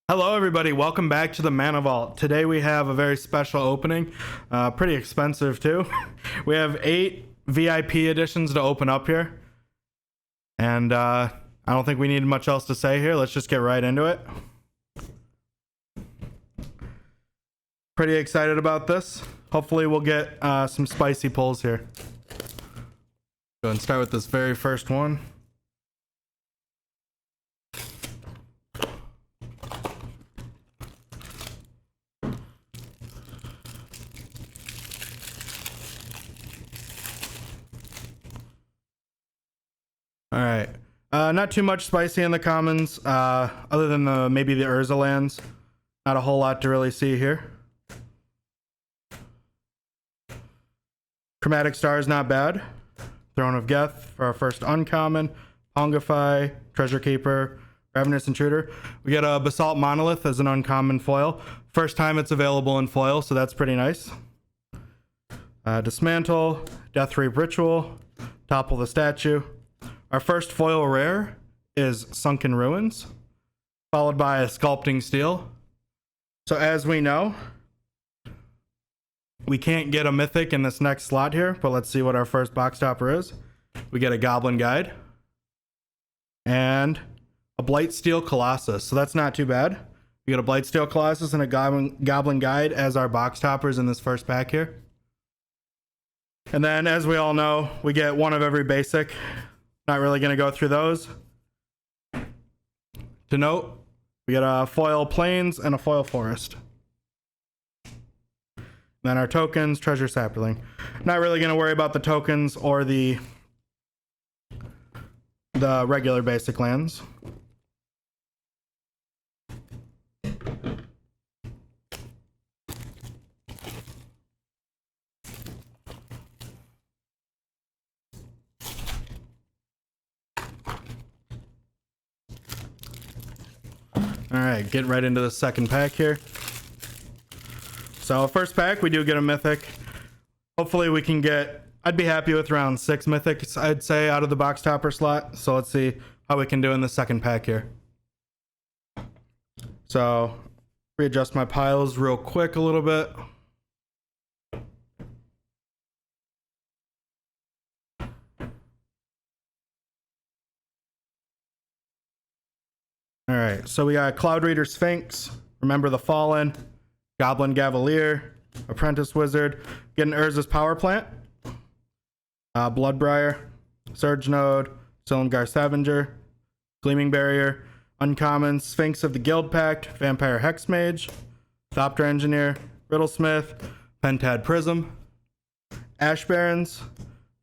Hello everybody, welcome back to the Mana Vault. Today we have a very special opening, pretty expensive too. We have 8 VIP editions to open up here. And I don't think we need much else to say here, let's just get right into it. Pretty excited about this. Hopefully we'll get some spicy pulls here. Go and start with this very first one. All right, not too much spicy in the commons, other than maybe the Urza lands. Not a whole lot to really see here. Chromatic Star is not bad. Throne of Geth for our first uncommon. Pongify, Treasure Keeper, Ravenous Intruder. We get a Basalt Monolith as an uncommon foil. First time it's available in foil, so that's pretty nice. Dismantle, Death Reap Ritual, Topple the Statue. Our first foil rare is Sunken Ruins, followed by a Sculpting Steel. So as we know, we can't get a Mythic in this next slot here, but let's see what our first box topper is. We get a Goblin Guide and a Blightsteel Colossus, so that's not too bad. We get a Blightsteel Colossus and a Goblin Guide as our box toppers in this first pack here. And then, as we all know, we get one of every basic. Not really going to go through those. To note, we get a foil Plains and a foil Forest. Then our tokens, Treasure Sapling. Not really going to worry about the tokens or the regular basic lands. Alright, get right into the second pack here. So first pack, we do get a Mythic. Hopefully we can get, I'd be happy with around 6 Mythics, I'd say, out of the box topper slot. So let's see how we can do in the second pack here. So, readjust my piles real quick a little bit. Alright, so we got Cloud Reader Sphinx, Remember the Fallen, Goblin Gavalier, Apprentice Wizard, get an Urza's Power Plant, Bloodbriar, Surge Node, Silumgar Scavenger, Gleaming Barrier, Uncommon, Sphinx of the Guild Pact, Vampire Hexmage, Thopter Engineer, Riddlesmith, Pentad Prism, Ash Barons,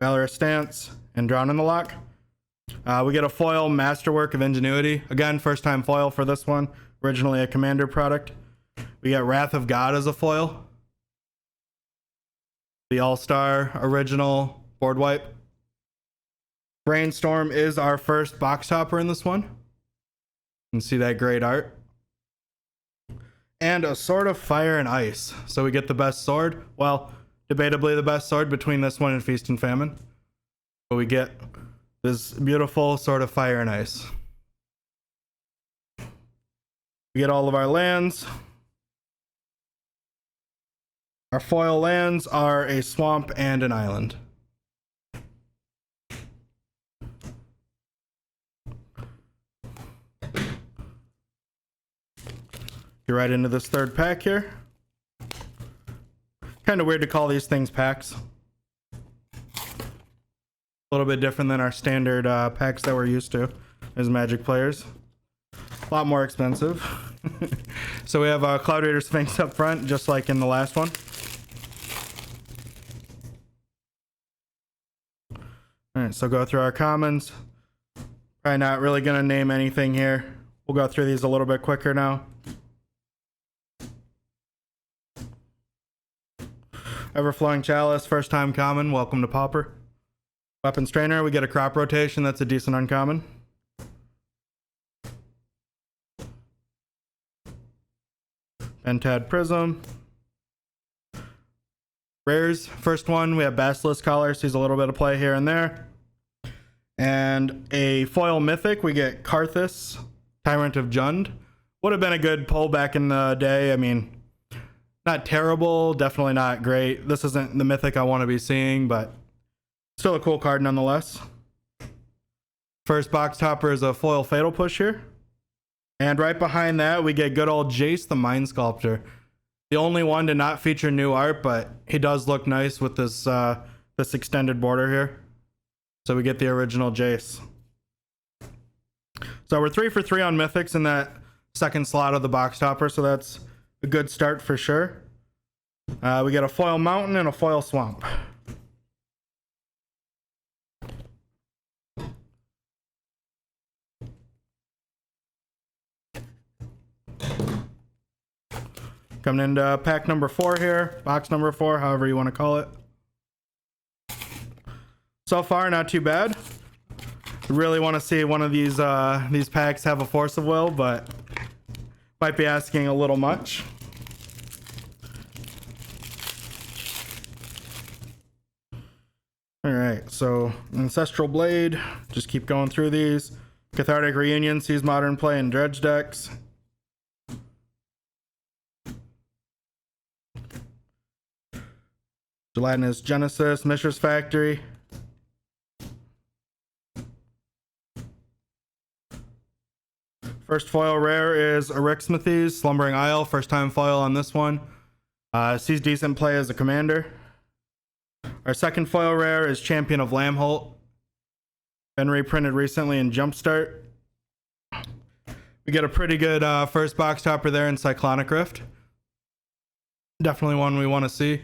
Valorous Stance, and Drown in the Lock. We get a foil Masterwork of Ingenuity. Again, first time foil for this one. Originally a Commander product. We get Wrath of God as a foil. The All-Star original board wipe. Brainstorm is our first box topper in this one. You can see that great art. And a Sword of Fire and Ice. So we get the best sword. Well, debatably the best sword between this one and Feast and Famine. But we get this beautiful Sword of Fire and Ice. We get all of our lands. Our foil lands are a swamp and an island. Get right into this third pack here. Kind of weird to call these things packs. A little bit different than our standard packs that we're used to as Magic players. A lot more expensive. So we have Cloud Raider Sphinx up front, just like in the last one. Alright, so go through our commons. Probably not really going to name anything here. We'll go through these a little bit quicker now. Everflowing Chalice, first time common, welcome to Pauper. Weapon Strainer, we get a Crop Rotation, that's a decent uncommon. Pentad Prism. Rares, first one, we have Basilisk Collar, sees a little bit of play here and there. And a foil Mythic, we get Karthus, Tyrant of Jund. Would have been a good pull back in the day. I mean, not terrible, definitely not great. This isn't the mythic I want to be seeing, but still a cool card nonetheless. First box topper is a foil Fatal Push here. And right behind that, we get good old Jace the Mind Sculptor. The only one to not feature new art, but he does look nice with this this extended border here. So we get the original Jace. So we're 3 for 3 on Mythics in that second slot of the box topper, so that's a good start for sure. We get a foil Mountain and a foil Swamp. Coming into pack number 4 here, box number 4, however you want to call it. So far, not too bad. Really want to see one of these packs have a Force of Will, but might be asking a little much. All right, so Ancestral Blade, just keep going through these. Cathartic Reunion sees modern play in Dredge decks. Gelatinous Genesis, Mishra's Factory. First foil rare is Arixmethes, Slumbering Isle. First time foil on this one. Sees decent play as a commander. Our second foil rare is Champion of Lamholt. Been reprinted recently in Jumpstart. We get a pretty good first box topper there in Cyclonic Rift. Definitely one we want to see.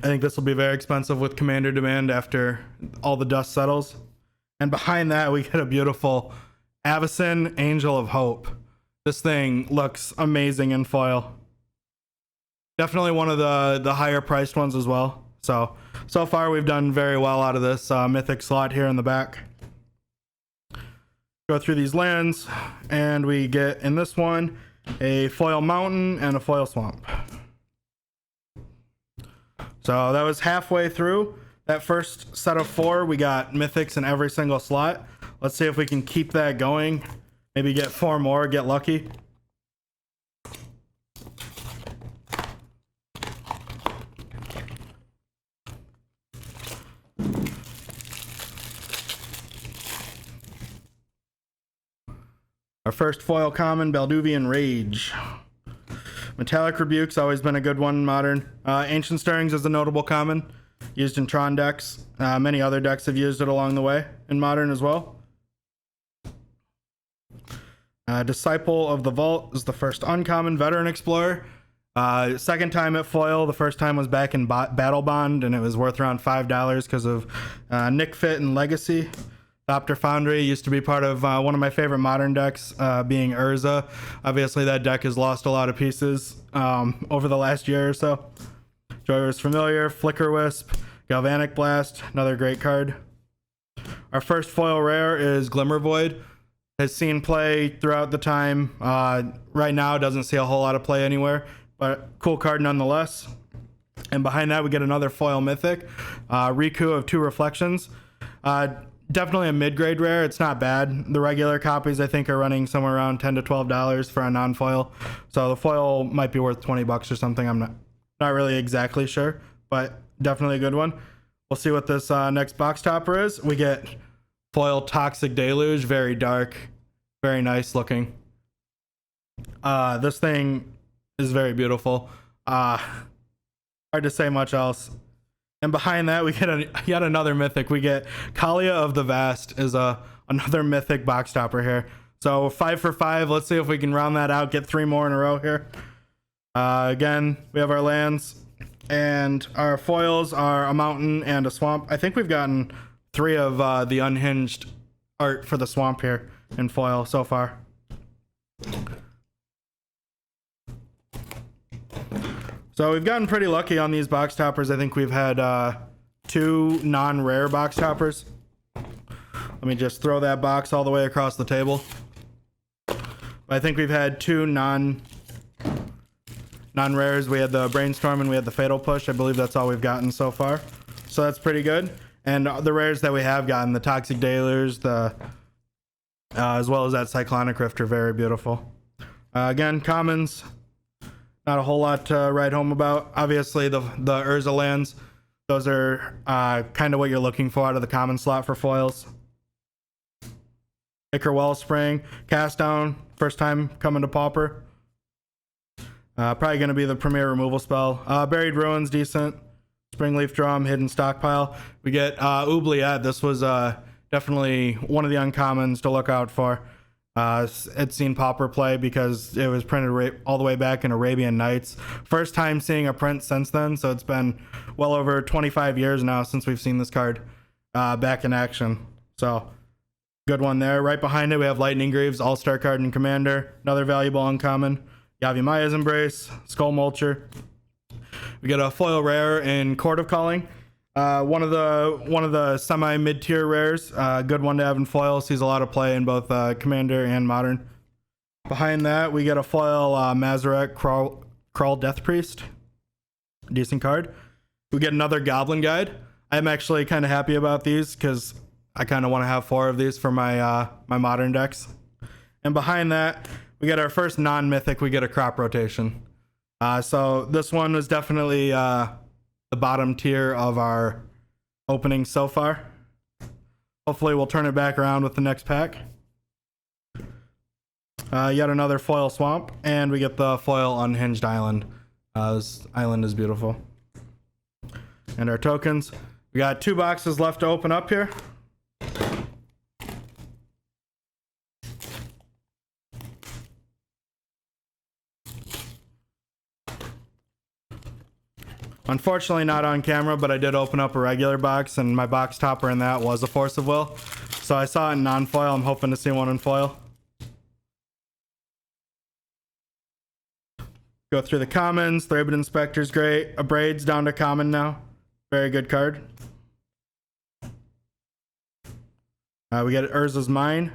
I think this will be very expensive with commander demand after all the dust settles. And behind that, we get a beautiful Avacyn, Angel of Hope. This thing looks amazing in foil. Definitely one of the higher priced ones as well. So far we've done very well out of this mythic slot here in the back. Go through these lands, and we get in this one a foil Mountain and a foil Swamp. So that was halfway through. That first set of 4, we got mythics in every single slot. Let's see if we can keep that going. Maybe get 4 more, get lucky. Our first foil common, Balduvian Rage. Metallic Rebuke's always been a good one in Modern. Ancient Stirrings is a notable common, used in Tron decks. Many other decks have used it along the way in Modern as well. Disciple of the Vault is the first uncommon, Veteran Explorer. Second time at foil. The first time was back in Battle Bond, and it was worth around $5 because of Nick Fit and Legacy. Thopter Foundry used to be part of one of my favorite Modern decks, being Urza. Obviously, that deck has lost a lot of pieces over the last year or so. Joyous Familiar, Flicker Wisp, Galvanic Blast, another great card. Our first foil rare is Glimmer Void. Has seen play throughout the time. Right now, doesn't see a whole lot of play anywhere, but cool card nonetheless. And behind that, we get another foil mythic, Riku of 2 Reflections. Definitely a mid-grade rare. It's not bad. The regular copies, I think, are running somewhere around $10 to $12 for a non-foil. So the foil might be worth $20 or something. I'm not really exactly sure, but definitely a good one. We'll see what this next box topper is. We get foil Toxic Deluge, very dark, very nice looking. This thing is very beautiful. Hard to say much else. And behind that, we get yet another mythic. We get Kalia of the Vast is another mythic box topper here. So 5 for 5. Let's see if we can round that out, get 3 more in a row here. Again, we have our lands, and our foils are a Mountain and a Swamp. I think we've gotten 3 of the unhinged art for the Swamp here in foil so far. So we've gotten pretty lucky on these box toppers. I think we've had 2 non-rare box toppers. Let me just throw that box all the way across the table. I think we've had 2 non-rares. We had the Brainstorm and we had the Fatal Push. I believe that's all we've gotten so far. So that's pretty good. And the rares that we have gotten, the Toxic Deluge, the as well as that Cyclonic Rifter, very beautiful. Again, commons, not a whole lot to write home about. Obviously, the Urza lands, those are kind of what you're looking for out of the common slot for foils. Ichor Wellspring, Cast Down, first time coming to Pauper. Probably going to be the premier removal spell. Buried Ruins, decent. Springleaf Drum, Hidden Stockpile. We get Oubliette. This was definitely one of the uncommons to look out for. It's seen Pauper play because it was printed all the way back in Arabian Nights. First time seeing a print since then, so it's been well over 25 years now since we've seen this card back in action. So, good one there. Right behind it, we have Lightning Greaves, All-Star card and Commander. Another valuable uncommon. Yavimaya's Embrace, Skull Mulcher. We get a foil rare in Court of Calling. One of the semi mid-tier rares. Good one to have in foil. Sees a lot of play in both Commander and Modern. Behind that, we get a foil Mazarek Crawl Death Priest. Decent card. We get another Goblin Guide. I'm actually kind of happy about these because I kind of want to have 4 of these for my my Modern decks. And behind that, we get our first non-mythic. We get a Crop Rotation. So this one was definitely the bottom tier of our opening so far. Hopefully we'll turn it back around with the next pack. Yet another foil Swamp, and we get the foil Unhinged Island. This island is beautiful. And our tokens. We got 2 boxes left to open up here. Unfortunately not on camera, but I did open up a regular box, and my box topper in that was a Force of Will. So I saw it in non-foil. I'm hoping to see one in foil. Go through the commons. Thraben Inspector's great. Abrade's down to common now. Very good card. We get Urza's Mine.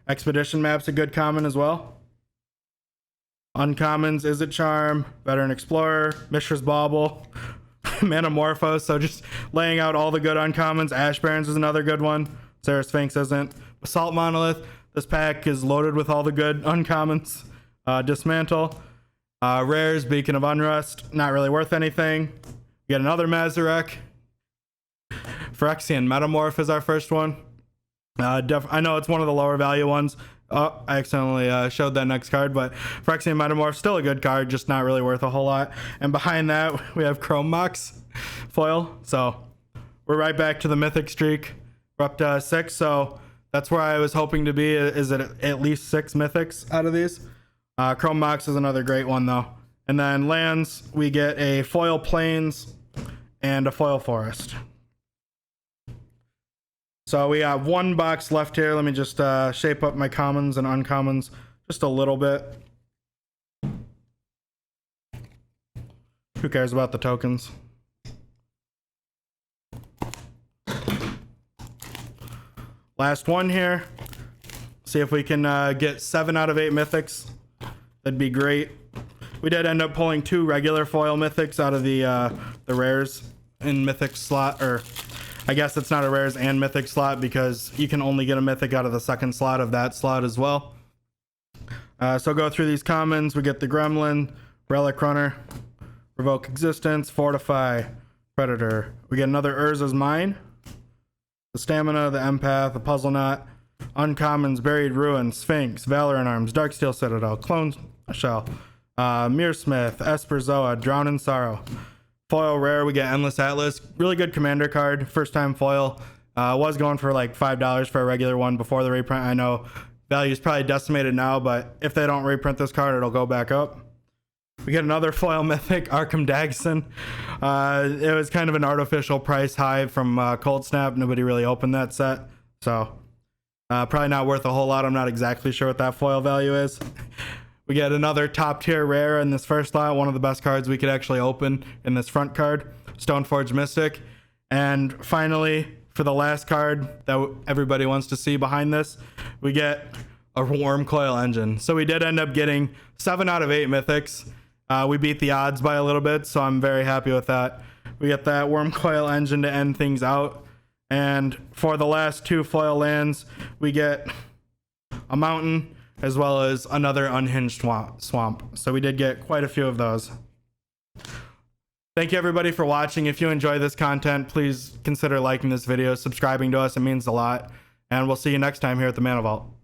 Expedition Map's a good common as well. Uncommons, Is It Charm, Veteran Explorer, Mishra's Bauble, Manamorphose. So just laying out all the good uncommons. Ash Barrens is another good one. Sarah Sphinx isn't. Assault Monolith. This pack is loaded with all the good uncommons. Dismantle. Rares, Beacon of Unrest. Not really worth anything. Get another Mazarek. Phyrexian Metamorph is our first one. I know it's one of the lower value ones. Oh, I accidentally showed that next card, but Phyrexian Metamorph, still a good card, just not really worth a whole lot. And behind that, we have Chrome Mox foil. So we're right back to the Mythic streak. We're up to 6, so that's where I was hoping to be, is at least 6 Mythics out of these. Chrome Mox is another great one, though. And then lands, we get a foil Plains and a foil Forest. So we have 1 box left here. Let me just shape up my commons and uncommons just a little bit. Who cares about the tokens? Last one here. See if we can get 7 out of 8 mythics. That'd be great. We did end up pulling 2 regular foil mythics out of the rares in mythic slot, or I guess it's not a rares and mythic slot because you can only get a mythic out of the second slot of that slot as well. So go through these commons. We get the Gremlin, Relic Runner, Revoke Existence, Fortify, Predator. We get another Urza's Mine, the Stamina, the Empath, the Puzzle Knot, Uncommons, Buried Ruin, Sphinx, Valor in Arms, Darksteel Citadel, Clone Shell, Mearsmith, Esper Zoa, Drown in Sorrow. Foil rare, we get Endless Atlas. Really good commander card. First time foil. Was going for like $5 for a regular one before the reprint. I know value is probably decimated now, but if they don't reprint this card, it'll go back up. We get another foil mythic, Arkham Dagson. It was kind of an artificial price high from Cold Snap. Nobody really opened that set. So probably not worth a whole lot. I'm not exactly sure what that foil value is. We get another top tier rare in this first lot, one of the best cards we could actually open in this front card, Stoneforge Mystic. And finally, for the last card that everybody wants to see behind this, we get a Wormcoil Engine. So we did end up getting 7 out of 8 mythics. We beat the odds by a little bit, so I'm very happy with that. We get that Wormcoil Engine to end things out. And for the last 2 foil lands, we get a mountain as well as another unhinged swamp. So we did get quite a few of those. Thank you everybody for watching. If you enjoy this content, please consider liking this video, subscribing to us. It means a lot. And we'll see you next time here at the Mana Vault.